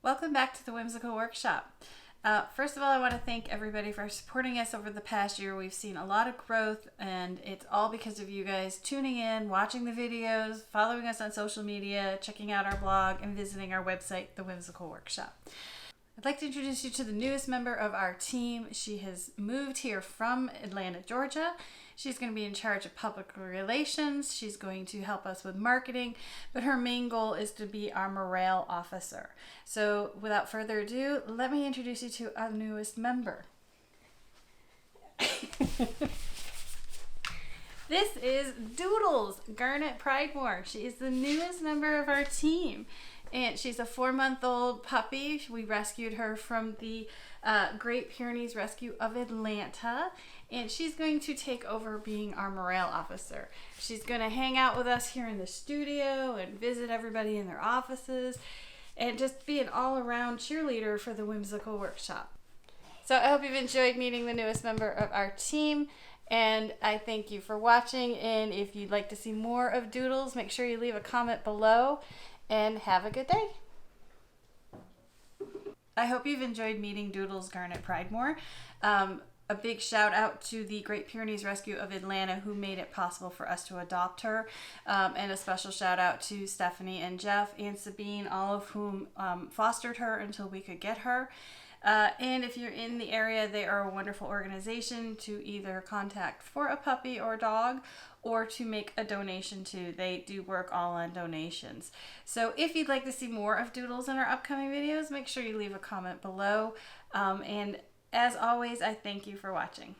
Welcome back to the Whimsical Workshop. First of all, I want to thank everybody for supporting us over the past year. We've seen a lot of growth, and it's all because of you guys tuning in, watching the videos, following us on social media, checking out our blog, and visiting our website, The Whimsical Workshop. I'd like to introduce you to the newest member of our team. She has moved here from Atlanta, Georgia. She's going to be in charge of public relations. She's going to help us with marketing, but her main goal is to be our morale officer. So without further ado, let me introduce you to our newest member. This is Doodles, Garnet Pridemore. She is the newest member of our team. And she's a 4-month-old puppy. We rescued her from the Great Pyrenees Rescue of Atlanta. And she's going to take over being our morale officer. She's going to hang out with us here in the studio and visit everybody in their offices and just be an all-around cheerleader for the Whimsical Workshop. So I hope you've enjoyed meeting the newest member of our team. And I thank you for watching. And if you'd like to see more of Doodles, make sure you leave a comment below. And have a good day. I hope you've enjoyed meeting Doodles Garnet Pridemore. A big shout out to the Great Pyrenees Rescue of Atlanta who made it possible for us to adopt her. And a special shout out to Stephanie and Jeff and Sabine, all of whom fostered her until we could get her. And if you're in the area, they are a wonderful organization to either contact for a puppy or dog or to make a donation to. They do work all on donations. So if you'd like to see more of Doodles in our upcoming videos, make sure you leave a comment below. And as always, I thank you for watching.